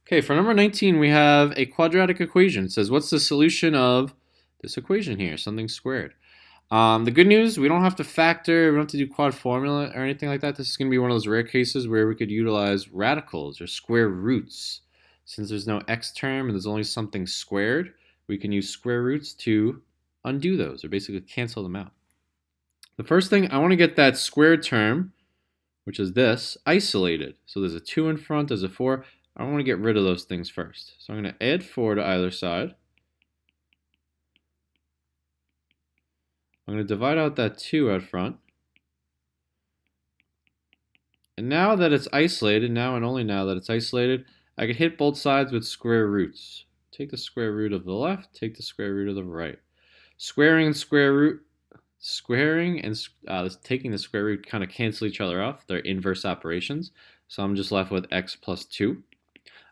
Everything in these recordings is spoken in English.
Okay, for number 19, we have a quadratic equation. It says, what's the solution of this equation here? Something squared. The good news, we don't have to factor, we don't have to do quad formula or anything like that. This is going to be one of those rare cases where we could utilize radicals or square roots. Since there's no x term and there's only something squared, we can use square roots to undo those or basically cancel them out. The first thing, I want to get that squared term, which is this, isolated. So there's a 2 in front, there's a 4. I want to get rid of those things first. So I'm going to add 4 to either side. I'm going to divide out that 2 out front. And now that it's isolated, now and only now that it's isolated, I can hit both sides with square roots. Take the square root of the left, take the square root of the right. Squaring and taking the square root kind of cancel each other off. They're inverse operations. So I'm just left with x plus 2.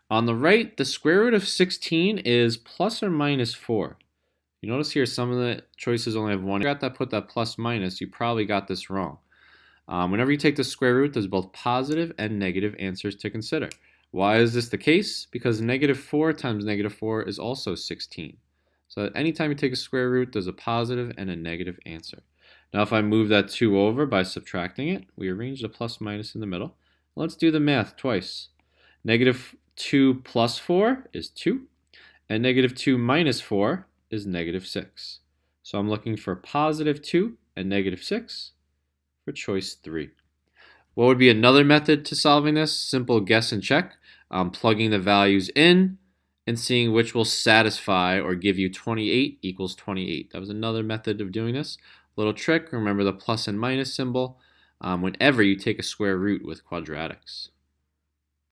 On the right, the square root of 16 is plus or minus 4. You notice here some of the choices only have one. If you got that, put that plus minus, you probably got this wrong. Whenever you take the square root, there's both positive and negative answers to consider. Why is this the case? Because negative 4 times negative 4 is also 16. So anytime you take a square root, there's a positive and a negative answer. Now if I move that 2 over by subtracting it, we arrange the plus minus in the middle. Let's do the math twice. Negative 2 plus 4 is 2, and negative 2 minus 4 is negative 6. So I'm looking for positive 2 and negative 6 for choice 3. What would be another method to solving this? Simple guess and check. Plugging the values in and seeing which will satisfy or give you 28 equals 28. That was another method of doing this. Little trick, remember the plus and minus symbol whenever you take a square root with quadratics.